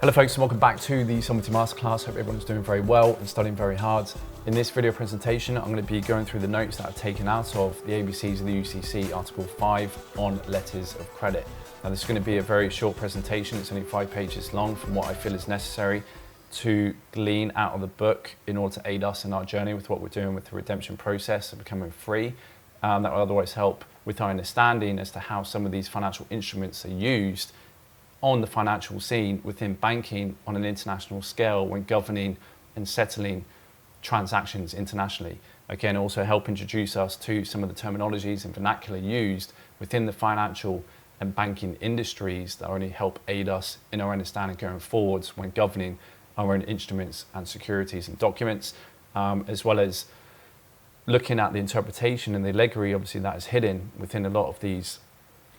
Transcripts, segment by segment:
Hello folks, and welcome back to the Sovereignty Masterclass. Hope everyone's doing very well and studying very hard. In this video presentation, I'm going to be going through the notes that I've taken out of the ABCs of the UCC Article 5 on letters of credit. Now this is going to be a very short presentation. It's only 5 pages long from what I feel is necessary to glean out of the book in order to aid us in our journey with what we're doing with the redemption process of becoming free. That will otherwise help with our understanding as to how some of these financial instruments are used on the financial scene within banking on an international scale when governing and settling transactions internationally. Again, also help introduce us to some of the terminologies and vernacular used within the financial and banking industries that only help aid us in our understanding going forwards when governing our own instruments and securities and documents, as well as looking at the interpretation and the allegory obviously that is hidden within a lot of these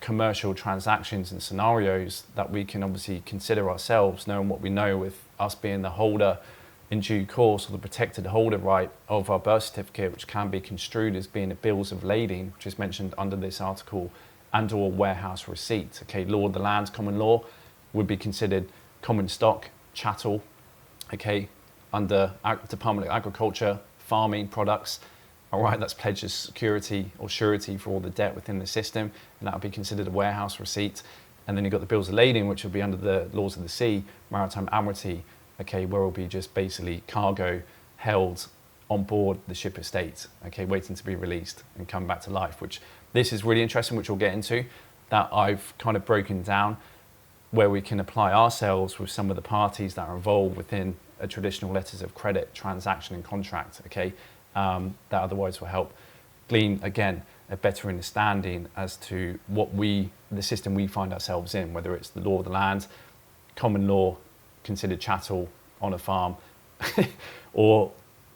commercial transactions and scenarios that we can obviously consider ourselves, knowing what we know with us being the holder in due course, or the protected holder right of our birth certificate, which can be construed as being a bills of lading, which is mentioned under this article, and or warehouse receipt. Okay, law of the land, common law, would be considered common stock, chattel, okay, under Department of Agriculture, farming products. All right, that's pledged as security or surety for all the debt within the system, and that would be considered a warehouse receipt. And then you've got the bills of lading, which would be under the laws of the sea, maritime admiralty, okay, where it will be just basically cargo held on board the ship estate, okay, waiting to be released and come back to life, which this is really interesting, which we'll get into, that I've kind of broken down where we can apply ourselves with some of the parties that are involved within a traditional letters of credit transaction and contract, okay. That otherwise will help glean, again, a better understanding as to what the system we find ourselves in, whether it's the law of the land, common law, considered chattel on a farm, or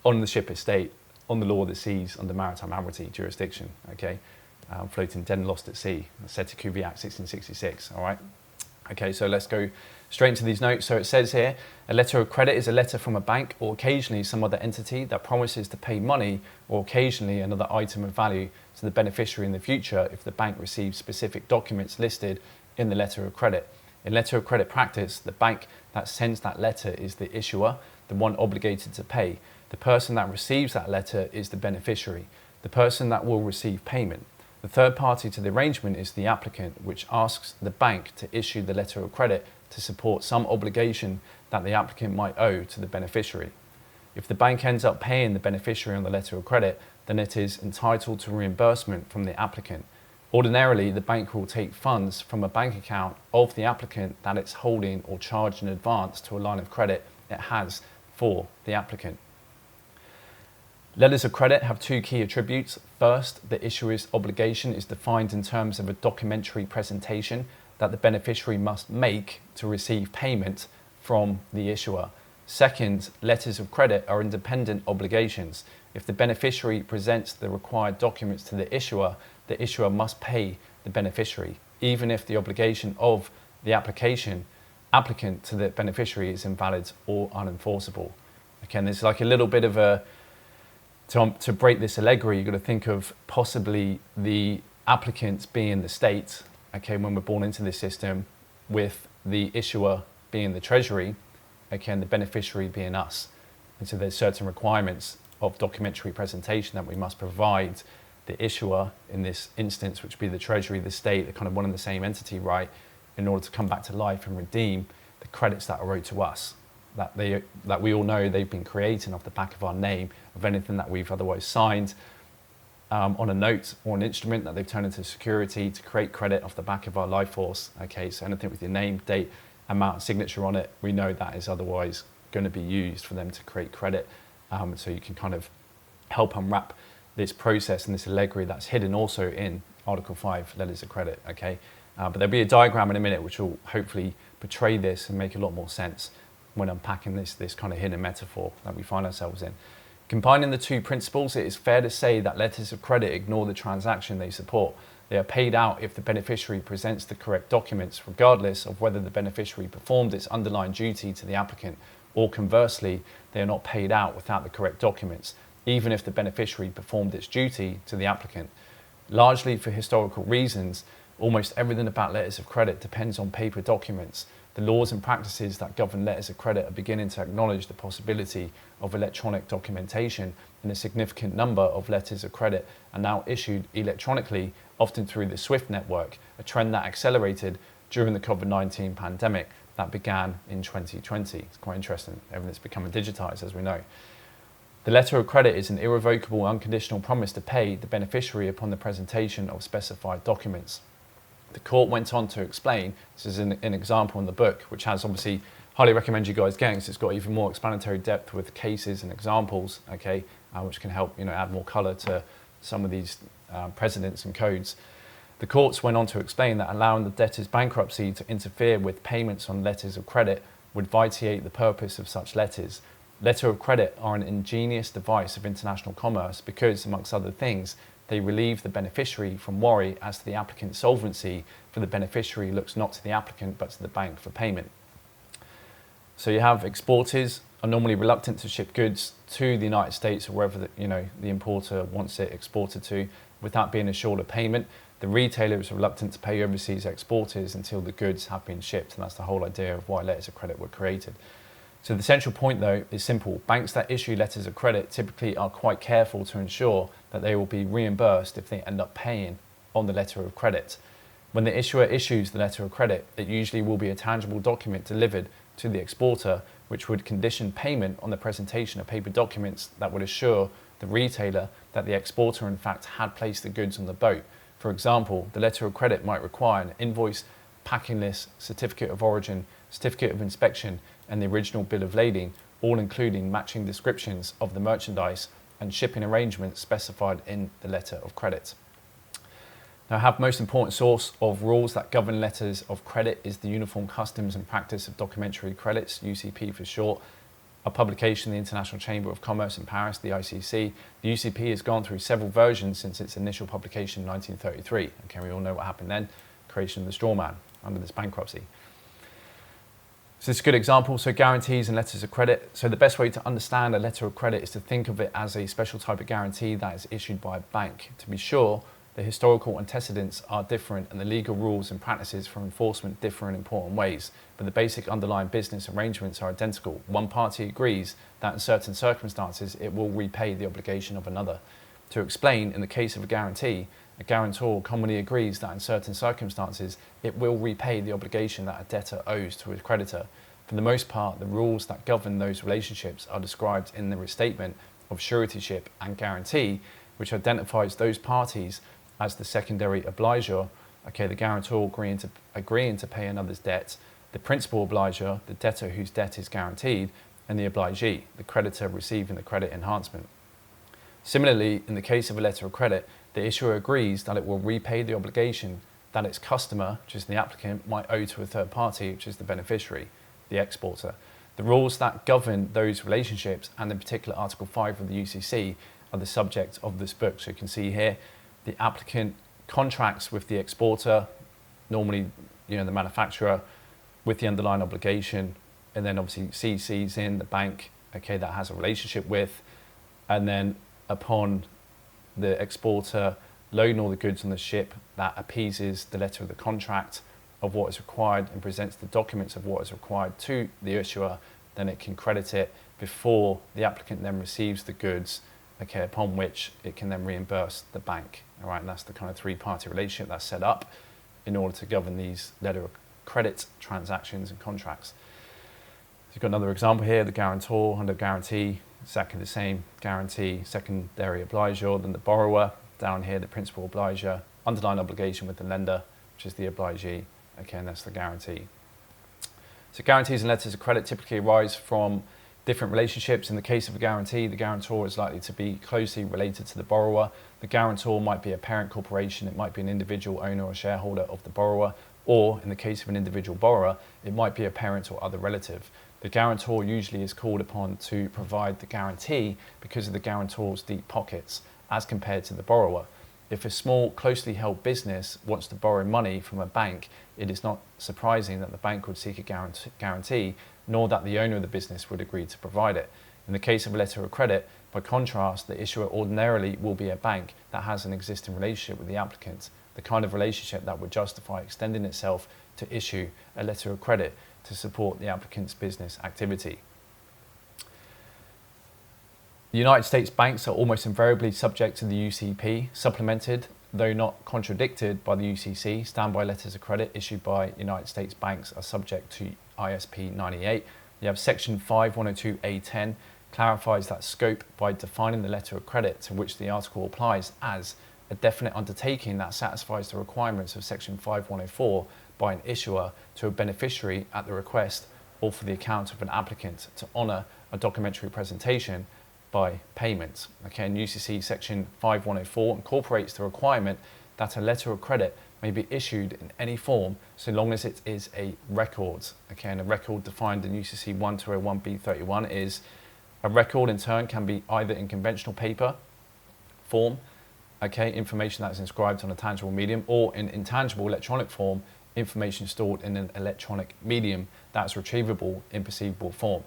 on the ship estate, on the law of the seas, under maritime admiralty jurisdiction, okay? Floating dead and lost at sea, SECURITIES Act 1666, all right? Okay, so let's go straight into these notes. So it says here, a letter of credit is a letter from a bank or occasionally some other entity that promises to pay money or occasionally another item of value to the beneficiary in the future if the bank receives specific documents listed in the letter of credit. In letter of credit practice, the bank that sends that letter is the issuer, the one obligated to pay. The person that receives that letter is the beneficiary, the person that will receive payment. The third party to the arrangement is the applicant, which asks the bank to issue the letter of credit to support some obligation that the applicant might owe to the beneficiary. If the bank ends up paying the beneficiary on the letter of credit, then it is entitled to reimbursement from the applicant. Ordinarily, the bank will take funds from a bank account of the applicant that it's holding or charged in advance to a line of credit it has for the applicant. Letters of credit have 2 key attributes. First, the issuer's obligation is defined in terms of a documentary presentation that the beneficiary must make to receive payment from the issuer. Second, letters of credit are independent obligations. If the beneficiary presents the required documents to the issuer must pay the beneficiary, even if the obligation of the applicant to the beneficiary is invalid or unenforceable. Again, there's like a little bit of a, to break this allegory, you've got to think of possibly the applicants being the state, okay, when we're born into this system, with the issuer being the treasury, okay, and the beneficiary being us. And so there's certain requirements of documentary presentation that we must provide the issuer, in this instance, which would be the treasury, the state, they're kind of one and the same entity, right, in order to come back to life and redeem the credits that are owed to us. That we all know they've been creating off the back of our name, of anything that we've otherwise signed on a note or an instrument that they've turned into security to create credit off the back of our life force. Okay, so anything with your name, date, amount, signature on it, we know that is otherwise going to be used for them to create credit. So you can kind of help unwrap this process and this allegory that's hidden also in Article 5, letters of credit. Okay, but there'll be a diagram in a minute which will hopefully portray this and make a lot more sense when unpacking this kind of hidden metaphor that we find ourselves in. Combining the 2 principles, it is fair to say that letters of credit ignore the transaction they support. They are paid out if the beneficiary presents the correct documents, regardless of whether the beneficiary performed its underlying duty to the applicant, or conversely, they are not paid out without the correct documents, even if the beneficiary performed its duty to the applicant. Largely for historical reasons, almost everything about letters of credit depends on paper documents, the laws and practices that govern letters of credit are beginning to acknowledge the possibility of electronic documentation, and a significant number of letters of credit are now issued electronically, often through the SWIFT network, a trend that accelerated during the COVID-19 pandemic that began in 2020. It's quite interesting. Everything's becoming digitized, as we know. The letter of credit is an irrevocable, unconditional promise to pay the beneficiary upon the presentation of specified documents. The court went on to explain, this is an example in the book, which has obviously, highly recommend you guys getting, because it's got even more explanatory depth with cases and examples, okay, which can help, add more colour to some of these precedents and codes. The courts went on to explain that allowing the debtor's bankruptcy to interfere with payments on letters of credit would vitiate the purpose of such letters. Letters of credit are an ingenious device of international commerce because, amongst other things, they relieve the beneficiary from worry as to the applicant's solvency, for the beneficiary looks not to the applicant but to the bank for payment. So you have exporters are normally reluctant to ship goods to the United States or wherever the importer wants it exported to without being assured of payment. The retailer is reluctant to pay overseas exporters until the goods have been shipped, and that's the whole idea of why letters of credit were created. So the central point, though, is simple. Banks that issue letters of credit typically are quite careful to ensure that they will be reimbursed if they end up paying on the letter of credit. When the issuer issues the letter of credit, it usually will be a tangible document delivered to the exporter, which would condition payment on the presentation of paper documents that would assure the retailer that the exporter in fact had placed the goods on the boat. For example, the letter of credit might require an invoice, packing list, certificate of origin, certificate of inspection, and the original bill of lading, all including matching descriptions of the merchandise and shipping arrangements specified in the letter of credit. Now, our most important source of rules that govern letters of credit is the Uniform Customs and Practice of Documentary Credits, UCP for short, a publication of the International Chamber of Commerce in Paris, the ICC. The UCP has gone through several versions since its initial publication in 1933. Okay, we all know what happened then, creation of the strawman under this bankruptcy. So this is a good example. So guarantees and letters of credit. So the best way to understand a letter of credit is to think of it as a special type of guarantee that is issued by a bank. To be sure, the historical antecedents are different and the legal rules and practices for enforcement differ in important ways, but the basic underlying business arrangements are identical. One party agrees that in certain circumstances it will repay the obligation of another. To explain, in the case of a guarantee, a guarantor commonly agrees that in certain circumstances it will repay the obligation that a debtor owes to a creditor. For the most part, the rules that govern those relationships are described in the restatement of suretyship and guarantee, which identifies those parties as the secondary obliger, okay, the guarantor agreeing to pay another's debt, the principal obliger, the debtor whose debt is guaranteed, and the obligee, the creditor receiving the credit enhancement. Similarly, in the case of a letter of credit, the issuer agrees that it will repay the obligation that its customer, which is the applicant, might owe to a third party, which is the beneficiary, the exporter. The rules that govern those relationships, and in particular Article 5 of the UCC, are the subject of this book. So you can see here, the applicant contracts with the exporter, normally the manufacturer, with the underlying obligation, and then obviously CCs in the bank, okay, that has a relationship with, and then upon the exporter loading all the goods on the ship, that appeases the letter of the contract of what is required and presents the documents of what is required to the issuer, then it can credit it before the applicant then receives the goods, okay, upon which it can then reimburse the bank. All right, and that's the kind of three-party relationship that's set up in order to govern these letter of credit transactions and contracts. So you've got another example here, the guarantor under guarantee, exactly the same, guarantee, secondary obliger, then the borrower, down here the principal obliger, underlying obligation with the lender, which is the obligee, okay, and that's the guarantee. So guarantees and letters of credit typically arise from different relationships. In the case of a guarantee, the guarantor is likely to be closely related to the borrower. The guarantor might be a parent corporation, it might be an individual owner or shareholder of the borrower, or in the case of an individual borrower, it might be a parent or other relative. The guarantor usually is called upon to provide the guarantee because of the guarantor's deep pockets as compared to the borrower. If a small, closely held business wants to borrow money from a bank, it is not surprising that the bank would seek a guarantee, nor that the owner of the business would agree to provide it. In the case of a letter of credit, by contrast, the issuer ordinarily will be a bank that has an existing relationship with the applicant, the kind of relationship that would justify extending itself to issue a letter of credit to support the applicant's business activity. The United States banks are almost invariably subject to the UCP, supplemented, though not contradicted, by the UCC. Standby letters of credit issued by United States banks are subject to ISP 98. You have Section 5102A10 clarifies that scope by defining the letter of credit to which the article applies as a definite undertaking that satisfies the requirements of Section 5104 by an issuer to a beneficiary at the request or for the account of an applicant to honour a documentary presentation by payment. Okay, and UCC Section 5104 incorporates the requirement that a letter of credit may be issued in any form so long as it is a record. Okay, and a record defined in UCC 1201B31 is a record in turn can be either in conventional paper form, okay, information that is inscribed on a tangible medium, or in intangible electronic form, information stored in an electronic medium that's retrievable in perceivable form.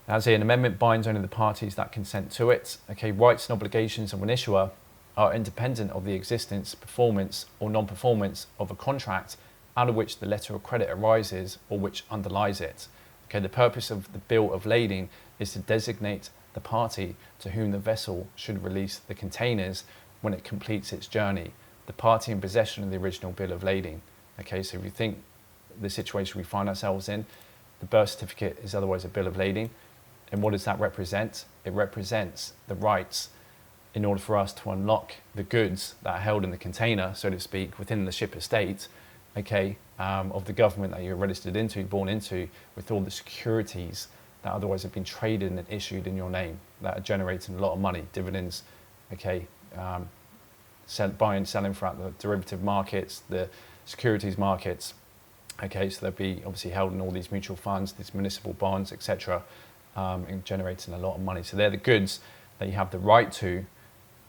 As an amendment binds only the parties that consent to it. Okay, rights and obligations of an issuer are independent of the existence, performance or non-performance of a contract out of which the letter of credit arises or which underlies it. Okay, the purpose of the bill of lading is to designate the party to whom the vessel should release the containers when it completes its journey, the party in possession of the original bill of lading. Okay, so if you think the situation we find ourselves in, the birth certificate is otherwise a bill of lading. And what does that represent? It represents the rights in order for us to unlock the goods that are held in the container, so to speak, within the ship estate, okay, of the government that you're registered into, born into, with all the securities that otherwise have been traded and issued in your name, that are generating a lot of money, dividends, okay, buying, selling throughout the derivative markets, the securities markets, okay, so they'll be obviously held in all these mutual funds, these municipal bonds, etc., and generating a lot of money. So they're the goods that you have the right to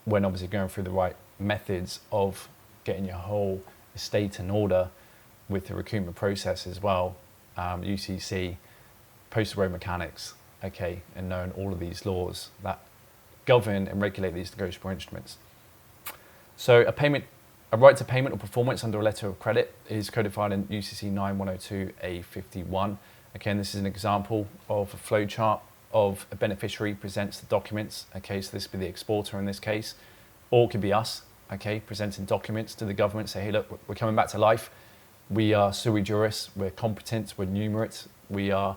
when obviously going through the right methods of getting your whole estate in order with the recoupment process as well, UCC, postal road mechanics, okay, and knowing all of these laws that govern and regulate these negotiable instruments. So a right to payment or performance under a letter of credit is codified in UCC 9102A51. Again, this is an example of a flowchart of a beneficiary presents the documents. Okay, so this would be the exporter in this case, or it could be us, okay, presenting documents to the government, say, hey, look, we're coming back to life. We are sui juris, we're competent, we're numerate, we are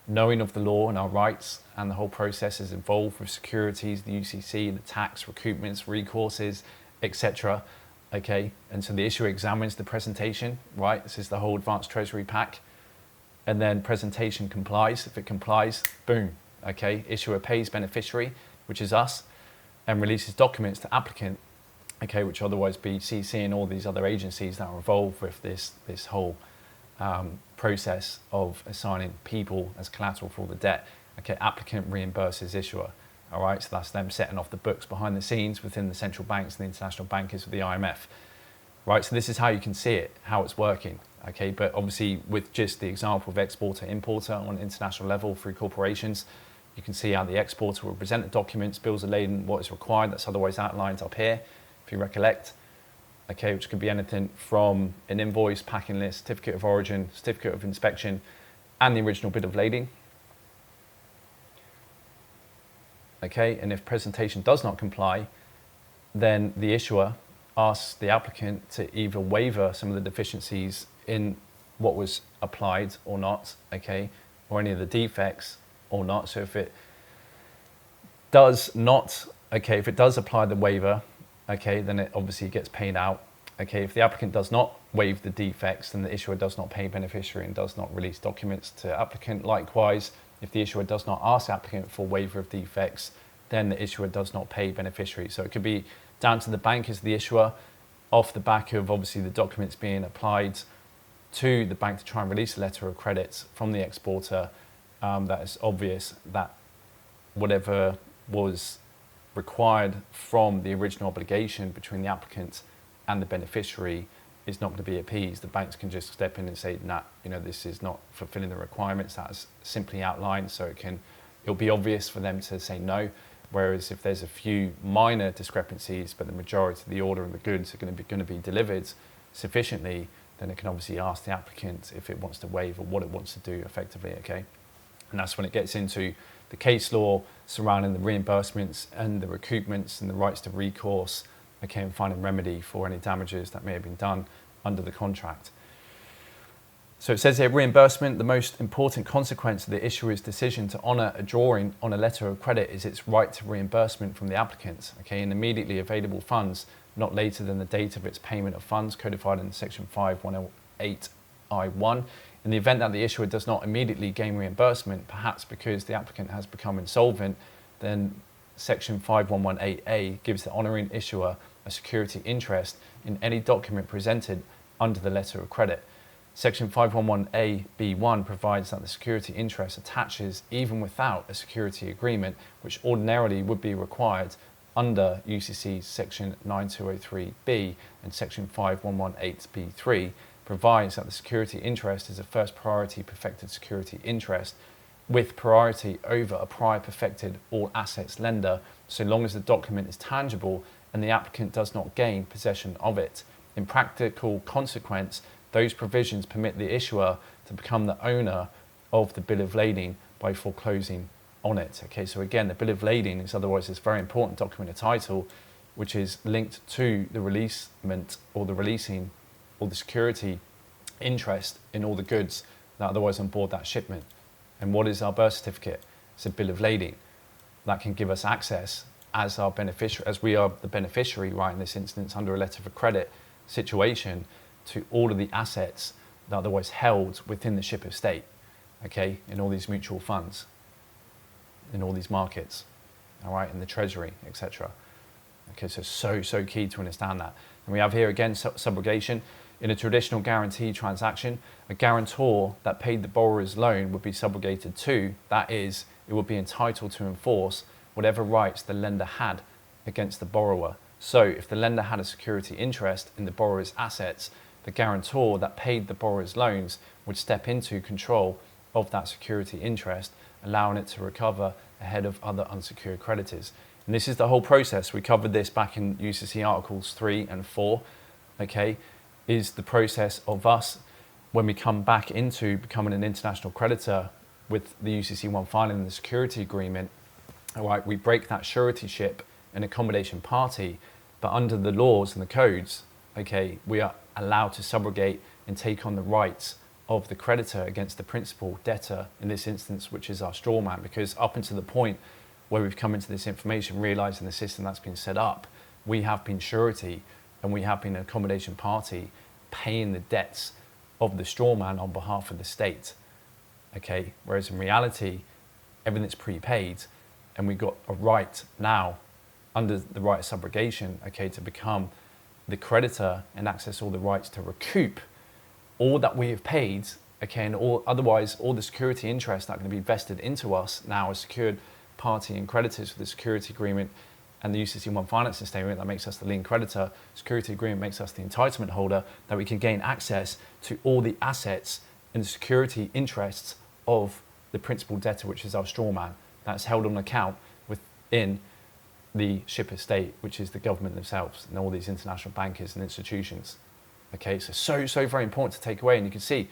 knowing of the law and our rights, and the whole process is involved with securities, the UCC, the tax, recoupments, recourses, etc. Okay, and so the issuer examines the presentation, right? This is the whole advanced treasury pack. And then presentation complies. If it complies, boom, okay, issuer pays beneficiary, which is us, and releases documents to applicant, okay, which otherwise be CC and all these other agencies that are involved with this whole process of assigning people as collateral for all the debt. Okay, applicant reimburses issuer. All right, so that's them setting off the books behind the scenes within the central banks and the international bankers of the IMF. Right, so this is how you can see it, how it's working. Okay, but obviously with just the example of exporter-importer on an international level through corporations, you can see how the exporter will present the documents, bills of lading, what is required, that's otherwise outlined up here, if you recollect. Okay, which could be anything from an invoice, packing list, certificate of origin, certificate of inspection, and the original bit of lading. Okay, and if presentation does not comply, then the issuer asks the applicant to either waiver some of the deficiencies in what was applied or not, okay, or any of the defects or not. So if it does not, okay, if it does apply the waiver, okay, then it obviously gets paid out. Okay, if the applicant does not waive the defects, then the issuer does not pay beneficiary and does not release documents to applicant. Likewise, if the issuer does not ask the applicant for waiver of defects, then the issuer does not pay beneficiary. So it could be down to the bank as the issuer, off the back of obviously the documents being applied to the bank to try and release a letter of credit from the exporter, that is obvious that whatever was required from the original obligation between the applicant and the beneficiary is not going to be appeased. The banks can just step in and say, nah, you know, this is not fulfilling the requirements that's simply outlined, so it'll be obvious for them to say no. Whereas if there's a few minor discrepancies, but the majority of the order and the goods are going to be delivered sufficiently, then it can obviously ask the applicant if it wants to waive or what it wants to do effectively, okay? And that's when it gets into the case law surrounding the reimbursements and the recoupments and the rights to recourse, okay, and finding remedy for any damages that may have been done under the contract. So it says here, reimbursement, the most important consequence of the issuer's decision to honour a drawing on a letter of credit is its right to reimbursement from the applicant, okay, and immediately available funds not later than the date of its payment of funds, codified in section 5108I1. In the event that the issuer does not immediately gain reimbursement, perhaps because the applicant has become insolvent, then section 5118A gives the honouring issuer a security interest in any document presented under the letter of credit. Section 511A(b)(1) provides that the security interest attaches even without a security agreement, which ordinarily would be required under UCC section 9203B, and section 5118(b)(3) provides that the security interest is a first priority perfected security interest with priority over a prior perfected all assets lender, so long as the document is tangible and the applicant does not gain possession of it. In practical consequence, those provisions permit the issuer to become the owner of the bill of lading by foreclosing on it. Okay, so again, the bill of lading is otherwise this very important document of title, which is linked to the releasement or the releasing or the security interest in all the goods that are otherwise on board that shipment. And what is our birth certificate? It's a bill of lading that can give us access as our beneficiary, as we are the beneficiary, right, in this instance, under a letter of credit situation, to all of the assets that are otherwise held within the ship of state, okay, in all these mutual funds, in all these markets, all right, in the treasury, etc. Okay, so key to understand that. And we have here again subrogation. In a traditional guarantee transaction, a guarantor that paid the borrower's loan would be subrogated to, that is, it would be entitled to enforce whatever rights the lender had against the borrower. So if the lender had a security interest in the borrower's assets, the guarantor that paid the borrower's loans would step into control of that security interest, allowing it to recover ahead of other unsecured creditors. And this is the whole process. We covered this back in UCC Articles 3 and 4, okay, is the process of us, when we come back into becoming an international creditor with the UCC 1 filing and the security agreement, all right, we break that suretyship and accommodation party, but under the laws and the codes, okay, we are allowed to subrogate and take on the rights of the creditor against the principal debtor, in this instance, which is our strawman, because up until the point where we've come into this information, realizing the system that's been set up, we have been surety and we have been an accommodation party paying the debts of the strawman on behalf of the state, okay? Whereas in reality, everything's prepaid and we've got a right now under the right of subrogation, okay, to become the creditor and access all the rights to recoup all that we have paid, okay, and otherwise all the security interests that are going to be vested into us now as secured party and creditors for the security agreement and the UCC 1 financing statement that makes us the lien creditor. Security agreement makes us the entitlement holder, that we can gain access to all the assets and the security interests of the principal debtor, which is our strawman, that's held on account within the ship estate, which is the government themselves and all these international bankers and institutions. Okay, so very important to take away. And you can see,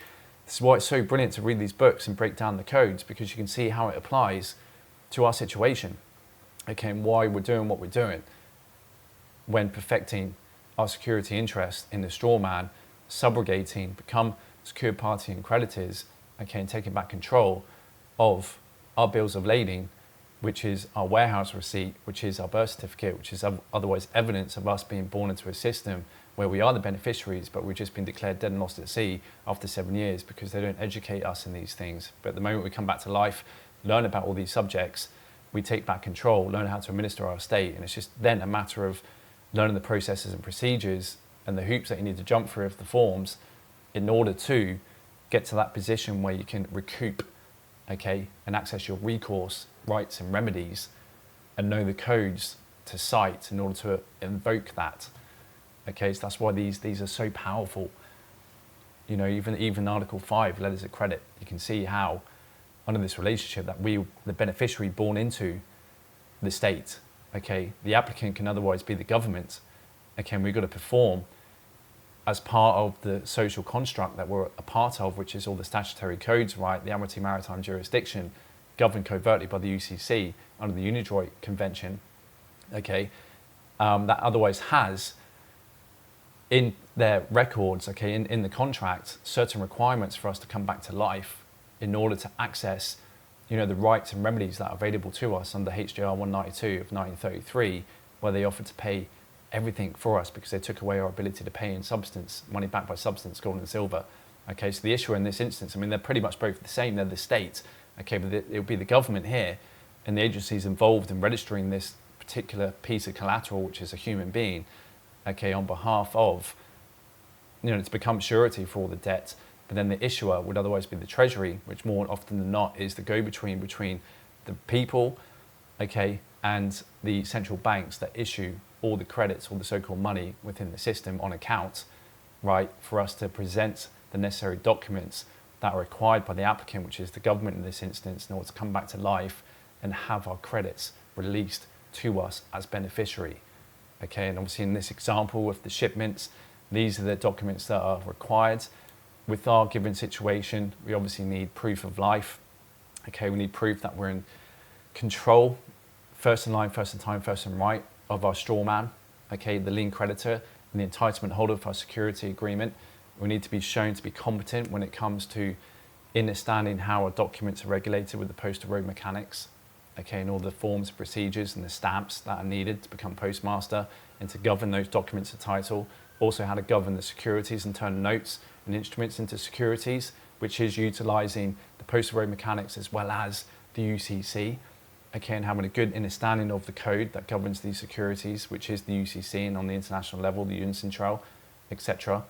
this is why it's so brilliant to read these books and break down the codes, because you can see how it applies to our situation, okay, and why we're doing what we're doing when perfecting our security interest in the strawman, subrogating, become secured party and creditors, okay, and taking back control of our bills of lading, which is our warehouse receipt, which is our birth certificate, which is otherwise evidence of us being born into a system where we are the beneficiaries, but we've just been declared dead and lost at sea after 7 years because they don't educate us in these things. But the moment we come back to life, learn about all these subjects, we take back control, learn how to administer our estate, and it's just then a matter of learning the processes and procedures and the hoops that you need to jump through of the forms in order to get to that position where you can recoup, okay, and access your recourse rights and remedies and know the codes to cite in order to invoke that. Okay, so that's why these are so powerful. You know, even Article 5, letters of credit, you can see how under this relationship that we, the beneficiary born into the state, okay, the applicant can otherwise be the government, okay, and we've got to perform as part of the social construct that we're a part of, which is all the statutory codes, right? The Admiralty Maritime Jurisdiction, governed covertly by the UCC under the Unidroit Convention, okay, that otherwise has in their records, okay, in the contract, certain requirements for us to come back to life in order to access, you know, the rights and remedies that are available to us under HJR 192 of 1933, where they offered to pay everything for us because they took away our ability to pay in substance, money backed by substance, gold and silver. Okay, so the issuer in this instance, I mean, they're pretty much both the same, they're the state, okay, but it'll be the government here and the agencies involved in registering this particular piece of collateral, which is a human being, okay, on behalf of, you know, to become surety for all the debt. But then the issuer would otherwise be the Treasury, which more often than not is the go-between between the people, okay, and the central banks that issue all the credits, all the so-called money within the system on account, right, for us to present the necessary documents that are required by the applicant, which is the government in this instance, in order to come back to life and have our credits released to us as beneficiary. Okay, and obviously in this example of the shipments, these are the documents that are required. With our given situation, we obviously need proof of life. Okay, we need proof that we're in control, first in line, first in time, first in right of our strawman, okay, the lien creditor and the entitlement holder of our security agreement. We need to be shown to be competent when it comes to understanding how our documents are regulated with the postal road mechanics, okay, and all the forms and procedures and the stamps that are needed to become postmaster and to govern those documents of title. Also how to govern the securities and turn notes and instruments into securities, which is utilising the postal road mechanics as well as the UCC, okay, and having a good understanding of the code that governs these securities, which is the UCC, and on the international level, the UNCITRAL, etc.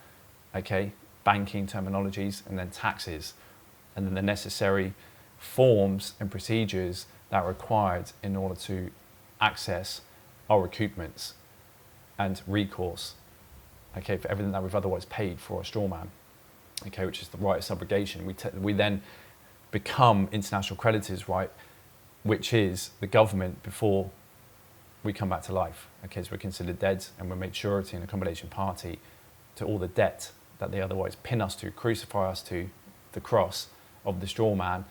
Okay, banking terminologies, and then taxes, and then the necessary forms and procedures that are required in order to access our recoupments and recourse, okay, for everything that we've otherwise paid for a strawman, okay, which is the right of subrogation. We then become international creditors, right, which is the government before we come back to life. Okay, so we're considered dead and we're made surety and accommodation party to all the debt that they otherwise pin us to, crucify us to the cross of the straw man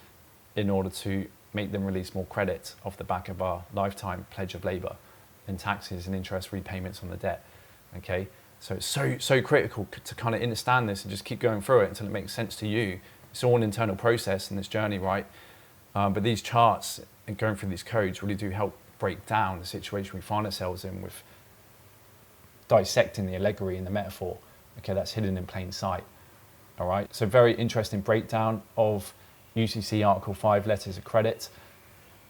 in order to make them release more credit off the back of our lifetime pledge of labour and taxes and interest repayments on the debt. Okay, so it's so critical to kind of understand this and just keep going through it until it makes sense to you. It's all an internal process in this journey, right? But these charts and going through these codes really do help break down the situation we find ourselves in with dissecting the allegory and the metaphor, okay, that's hidden in plain sight. All right, so very interesting breakdown of UCC Article 5 letters of credit.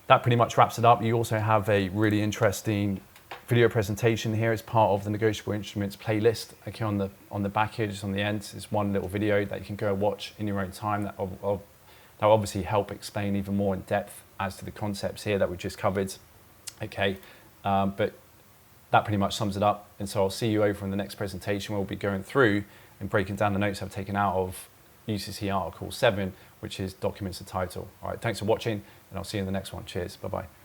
That pretty much wraps it up. You also have a really interesting video presentation here as part of the negotiable instruments playlist. Okay, on the back here, just on the end, is one little video that you can go watch in your own time. That will obviously help explain even more in depth as to the concepts here that we just covered. Okay, but that pretty much sums it up. And so I'll see you over in the next presentation where we'll be going through and breaking down the notes I've taken out of UCC Article 7, which is documents of title. All right, thanks for watching, and I'll see you in the next one. Cheers, bye-bye.